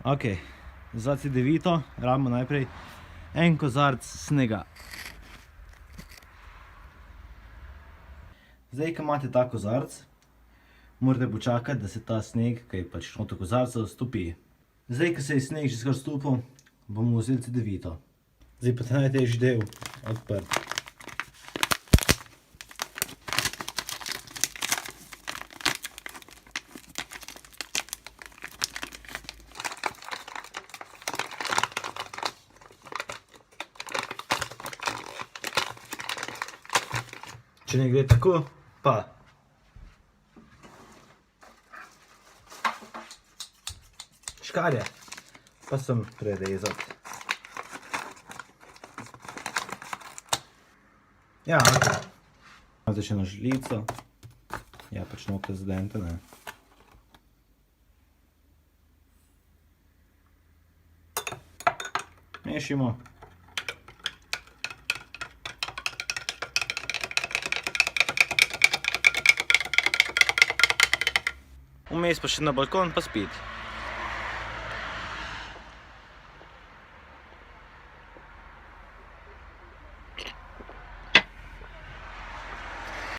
Ok, za CD9 rabimo najprej en kozarc snega. Zdaj, ko imate ta kozarc, morate počakati, da se ta sneg, ki je pač noter kozarca, stopi. Zdaj, ko se je sneg že skoraj stopil, bomo vzeli CD9. Zdaj pa ta najtežji del odprt. Če ne gre tako, pa škarje, pa sem prerezati. Ja, ok. Zdaj še na žlico. Ja, pač noter zadente, ne. Mešimo. Vmes pa še na balkon pa spiti.